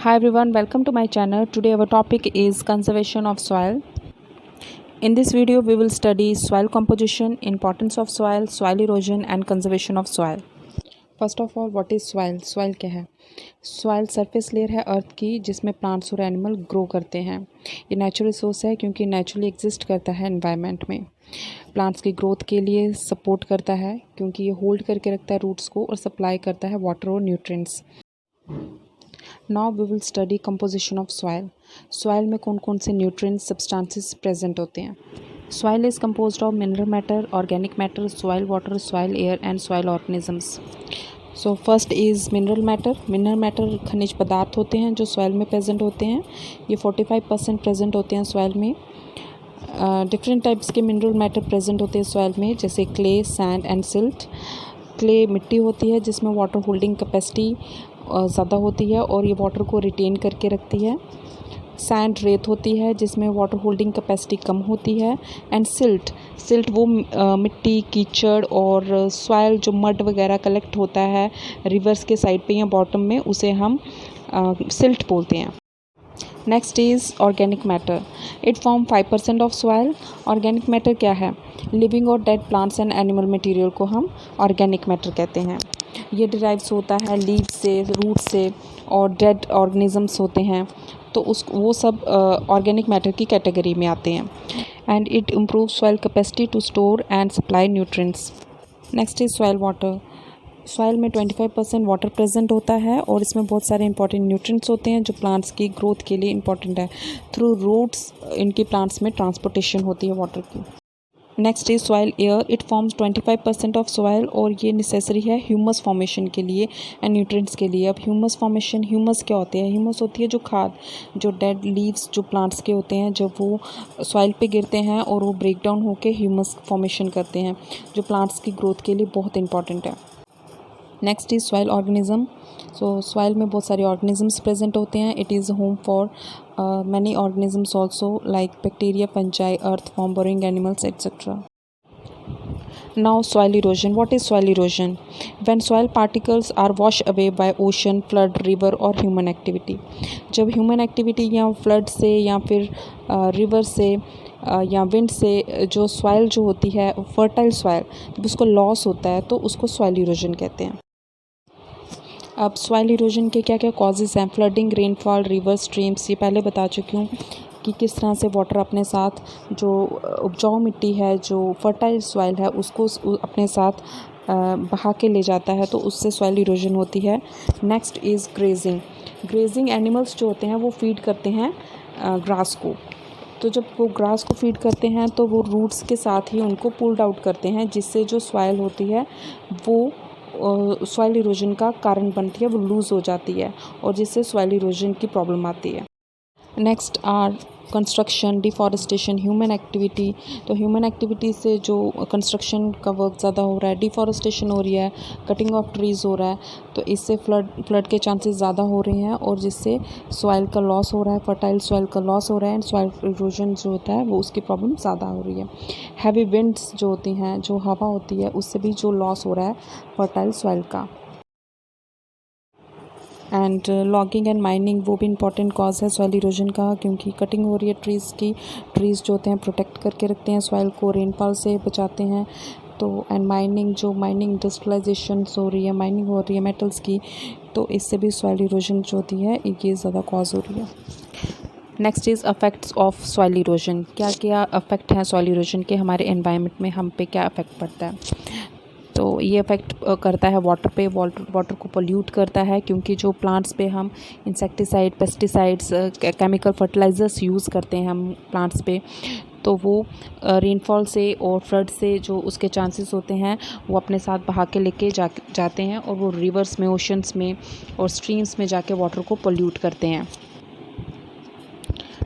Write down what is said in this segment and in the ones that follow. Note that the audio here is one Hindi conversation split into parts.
Hi everyone, welcome to my channel. Today our topic is conservation of soil. In this video we will study soil composition, importance of soil, soil erosion and conservation of soil. First of all, what is soil? Soil क्या है? सॉइल सरफेस लेयर है अर्थ की जिसमें प्लांट्स और एनिमल ग्रो करते हैं। ये नेचुरल रिसोर्स है क्योंकि नेचुरली एग्जिस्ट करता है एनवायरनमेंट में। प्लांट्स की ग्रोथ के लिए सपोर्ट करता है क्योंकि ये होल्ड करके रखता है रूट्स को और सप्लाई करता है वाटर और nutrients. Now we will study composition of soil. Soil में कौन कौन से न्यूट्रिएंट्स सब्सटेंसेस प्रेजेंट होते हैं। Soil is composed of mineral matter, organic matter, soil water, soil air and soil organisms. So first is mineral matter. Mineral matter खनिज पदार्थ होते हैं जो सॉइल में प्रेजेंट होते हैं। ये 45% प्रेजेंट होते हैं सॉइल में। डिफरेंट टाइप्स के मिनरल मैटर प्रेजेंट होते हैं सॉइल में, जैसे clay, sand and silt. Clay मिट्टी होती है जिसमें वाटर होल्डिंग कैपेसिटी ज़्यादा होती है और ये वाटर को रिटेन करके रखती है। सैंड रेत होती है जिसमें वाटर होल्डिंग कैपेसिटी कम होती है। एंड सिल्ट वो मिट्टी, कीचड़ और सॉइल जो मड वगैरह कलेक्ट होता है रिवर्स के साइड पे या बॉटम में, उसे हम सिल्ट बोलते हैं। Next is organic matter. It form 5% of soil. Organic matter क्या है? लिविंग और dead plants and animal material को हम ऑर्गेनिक मैटर कहते हैं। ये डिराइव्स होता है लीव से, रूट से और डेड ऑर्गेनिजम्स होते हैं, तो वो सब ऑर्गेनिक मैटर की कैटेगरी में आते हैं। And it improve soil capacity to store and supply nutrients. Next is soil water. सॉइल में 25% वाटर प्रेजेंट होता है और इसमें बहुत सारे इंपॉर्टेंट न्यूट्रिएंट्स होते हैं जो प्लांट्स की ग्रोथ के लिए इंपॉर्टेंट है। थ्रू रूट्स इनकी प्लांट्स में ट्रांसपोर्टेशन होती है वाटर की। Next is soil air. It forms 25% of soil और ये नेसेसरी है ह्यूमस फॉर्मेशन के लिए एंड न्यूट्रिएंट्स के लिए। अब ह्यूमस फॉर्मेशन, ह्यूमस क्या होते हैं? ह्यूमस होती है जो खाद, जो डेड लीव्स जो प्लांट्स के होते हैं, जब वो सॉइल पे गिरते हैं और वो ब्रेक डाउन होकर ह्यूमस फॉर्मेशन करते हैं, जो प्लांट्स की ग्रोथ के लिए बहुत इंपॉर्टेंट है। Next is soil organism. So soil में बहुत सारे ऑर्गेनिजम्स प्रेजेंट होते हैं। It is home for many organisms also like bacteria, fungi, earthworm, burrowing animals, etc. Now soil erosion. What is soil erosion? When soil particles are washed away by ocean, flood, river or human activity. जब human activity या flood से या फिर river से या विंड से जो सॉइल जो होती है फर्टाइल सॉइल, जब उसको लॉस होता है तो उसको सॉइल इरोजन कहते हैं। अब सॉइल इरोजन के क्या क्या कॉजेज़ हैं? फ्लडिंग, रेनफॉल, रिवर, स्ट्रीम्स, ये पहले बता चुकी हूँ कि किस तरह से वाटर अपने साथ जो उपजाऊ मिट्टी है, जो फर्टाइल सॉइल है, उसको अपने साथ बहा के ले जाता है, तो उससे सॉइल इरोजन होती है। Next is grazing. Grazing animals जो होते हैं वो फीड करते हैं ग्रास को, तो जब वो ग्रास को फीड करते हैं तो वो रूट्स के साथ ही उनको पुल्ड आउट करते हैं, जिससे जो सॉइल होती है वो सॉइल इरोजन का कारण बनती है, वो लूज़ हो जाती है और जिससे सॉइल इरोजन की प्रॉब्लम आती है। Next are construction, deforestation, human activity. तो ह्यूमन एक्टिविटी से जो कंस्ट्रक्शन का वर्क ज़्यादा हो रहा है, डिफॉरेस्टेशन हो रही है, कटिंग ऑफ ट्रीज़ हो रहा है, तो इससे फ्लड के चांसेस ज़्यादा हो रहे हैं और जिससे सॉइल का लॉस हो रहा है, फर्टाइल सॉइल का लॉस हो रहा है एंड सॉइल इरोजन जो होता है वो उसकी प्रॉब्लम ज़्यादा हो रही है। हैवी विंड्स जो होती हैं, जो हवा होती है, उससे भी जो लॉस हो रहा है फर्टाइल सॉइल का। एंड लॉगिंग एंड माइनिंग वो भी इंपॉर्टेंट कॉज है सॉइल इरोजन का, क्योंकि कटिंग हो रही है ट्रीज़ की। ट्रीज़ जो होते हैं प्रोटेक्ट करके रखते हैं सॉइल को, रेनफॉल से बचाते हैं। तो एंड माइनिंग, जो माइनिंग इंडस्ट्रियलाइजेशन हो रही है, माइनिंग हो रही है मेटल्स की, तो इससे भी सॉइल इरोजन जो होती है ये ज़्यादा कॉज हो रही है। Next is affects of soil erosion. क्या क्या अफेक्ट हैं सॉइल इरोजन के हमारे एनवायरनमेंट में, हम पे क्या अफेक्ट पड़ता है? तो ये अफेक्ट करता है वाटर पे। वाटर को पोल्यूट करता है क्योंकि जो प्लांट्स पे हम insecticide, pesticides, chemical fertilisers use करते हैं हम प्लांट्स पे, तो वो रेनफॉल से और फ्लड से जो उसके चांसेस होते हैं वो अपने साथ बहा के लेके जाते हैं और वो रिवर्स में, ओशंस में और स्ट्रीम्स में जाके वाटर को पोल्यूट करते हैं।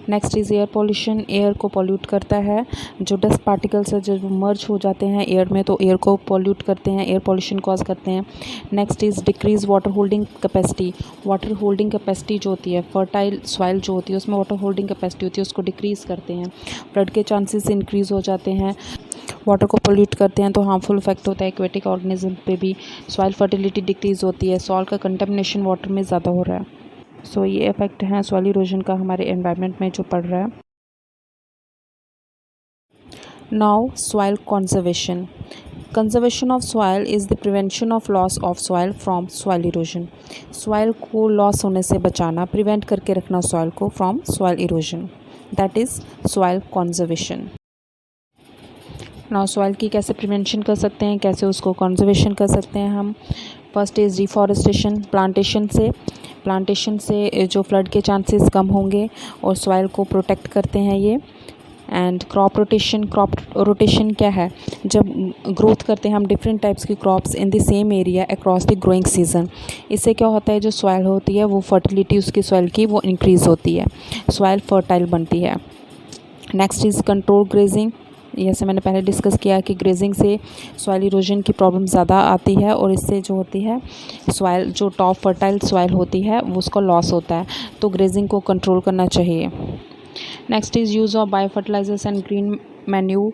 Next is air pollution. Air को पोल्यूट करता है, जो डस्ट पार्टिकल्स है जो मर्ज हो जाते हैं एयर में, तो एयर को पोल्यूट करते हैं, एयर पोल्यूशन कॉज करते हैं। Next is decrease water holding capacity. Water holding capacity जो होती है, फर्टाइल सॉइल जो होती है उसमें वाटर होल्डिंग कैपेसिटी होती है, उसको डिक्रीज़ करते हैं। फ्लड के चांसेस इंक्रीज़ हो जाते हैं। वाटर को पोल्यूट करते हैं तो हार्मफुल इफेक्ट होता है एक्वेटिक ऑर्गेनिज्म पे भी। सॉइल फर्टिलिटी डिक्रीज़ होती है। सॉइल का कंटेमिनेशन वाटर में ज़्यादा हो रहा है। सो ये इफ़ेक्ट है सॉइल इरोजन का हमारे एनवायरनमेंट में जो पड़ रहा है। Now soil conservation. Conservation of soil is the prevention of loss of soil from soil erosion. Soil को लॉस होने से बचाना, प्रिवेंट करके रखना सॉइल को from soil erosion, that is soil conservation. Now soil की कैसे प्रिवेंशन कर सकते हैं, कैसे उसको कंजर्वेशन कर सकते हैं हम। First is deforestation. प्लांटेशन से जो फ्लड के चांसेस कम होंगे और सॉइल को प्रोटेक्ट करते हैं ये। एंड क्रॉप रोटेशन क्या है, जब ग्रोथ करते हैं हम डिफरेंट टाइप्स की crops in the same area across the growing season. इससे क्या होता है, जो सॉइल होती है वो फर्टिलिटी उसकी सॉइल की वो इंक्रीज़ होती है, सॉइल फर्टाइल बनती है। Next is control grazing. जैसे मैंने पहले डिस्कस किया कि ग्रेजिंग से सॉइल इरोजन की प्रॉब्लम ज़्यादा आती है और इससे जो होती है सॉइल, जो टॉप फर्टाइल सॉइल होती है वो उसका लॉस होता है, तो ग्रेजिंग को कंट्रोल करना चाहिए। Next is use of bio fertilisers and green manure.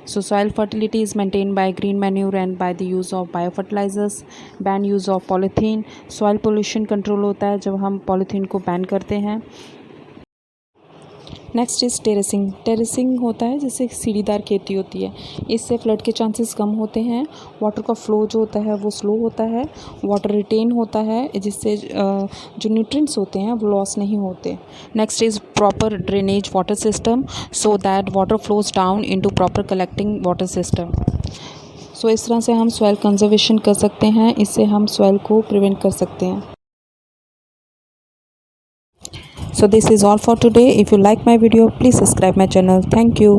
So soil fertility is maintained by green manure and by the use of biofertilizers. Ban use of polythene. Soil pollution control होता है जब हम पॉलीथीन को बैन करते हैं। Next is terracing. टेरेसिंग होता है जिससे सीढ़ीदार खेती होती है, इससे फ्लड के चांसेस कम होते हैं, वाटर का फ्लो जो होता है वो स्लो होता है, वाटर रिटेन होता है, जिससे जो न्यूट्रिएंट्स होते हैं वो लॉस नहीं होते। Next is proper drainage water system, so that water flows down into proper collecting water system. So इस तरह से हम सॉइल कंजर्वेशन कर सकते हैं, इससे हम सॉइल को प्रिवेंट कर सकते हैं। So this is all for today. If you like my video, please subscribe my channel. Thank you.